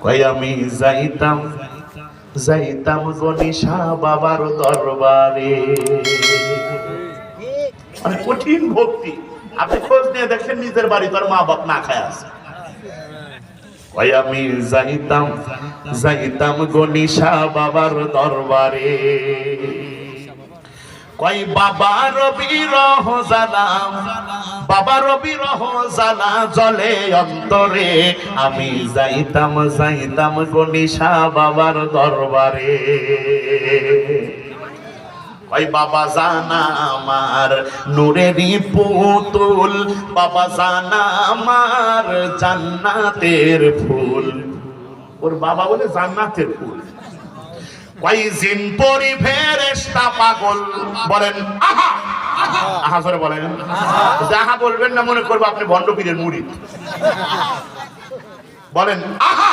কই আমি যাইতাম যাইতাম গনিশা বাবার দরবারে। মানে কঠিন ভক্তি, আপনি খোঁজ নিয়ে দেখেন নিজের বাড়ি তোর মা বাপ না খায় আছে। কই আমি যাইতাম যাইতাম গনিশা বাবার দরবারে। কই বাবার বিরহ জ্বালা, বাবার বিরহ জ্বালা জ্বলে অন্তরে, আমি যাইতাম যাইতাম গনিশা বাবার দরবারে। কই বাবা জানা আমার নূরেরই পুতুল, বাবা জানা আমার জান্নাতের ফুল। ওর বাবা বলে জান্নাতের ফুল। কই জিন পরি ফেরেশতা পাগল বলেন আহা আহা করে বলেন, যাহা বলবেন না মনে করবো আপনি ভণ্ড পীরের মুরিদ। বলেন আহা।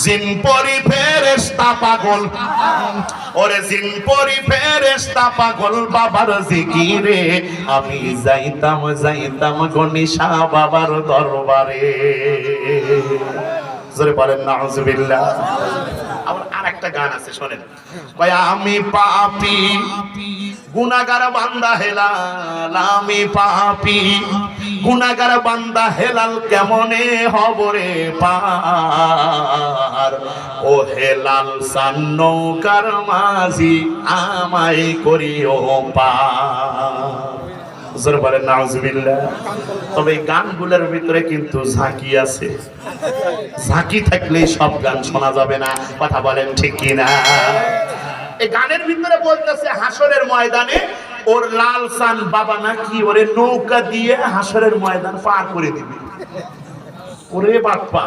জিন পরি ফেরেশতা পাগল, ওরে জিন পরি ফেরেশতা পাগল বাবার জিকিরে, আমি যাইতাম যাইতাম গনিশা বাবার দরবারে। জোরে বলেন নাউজুবিল্লাহ। আবার আরেকটা গান আছে শোনেন। কই আমি পাপী গুনাহগার বান্দা হেলাল, আমি পাপী গুনাহগার বান্দা হেলাল, কেমনে হব রে পার, ও হেলাল সান নৌকার মাঝি আমায় করিও পার। জোরে বলেন নাউজুবিল্লাহ। তবে এই গানগুলোর ভিতরে কিন্তু ঝাঁকি আছে, ঝাঁকি থাকলে সব গান শোনা যাবে না। কথা বলেন ঠিক কিনা? এই গানের ভিতরে বলতেছে হাসরের ময়দানে ওর লাল সান বাবা নাকি ওরে নৌকা দিয়ে হাসরের ময়দান পার করে দিবে। ওরে বাপ্পা।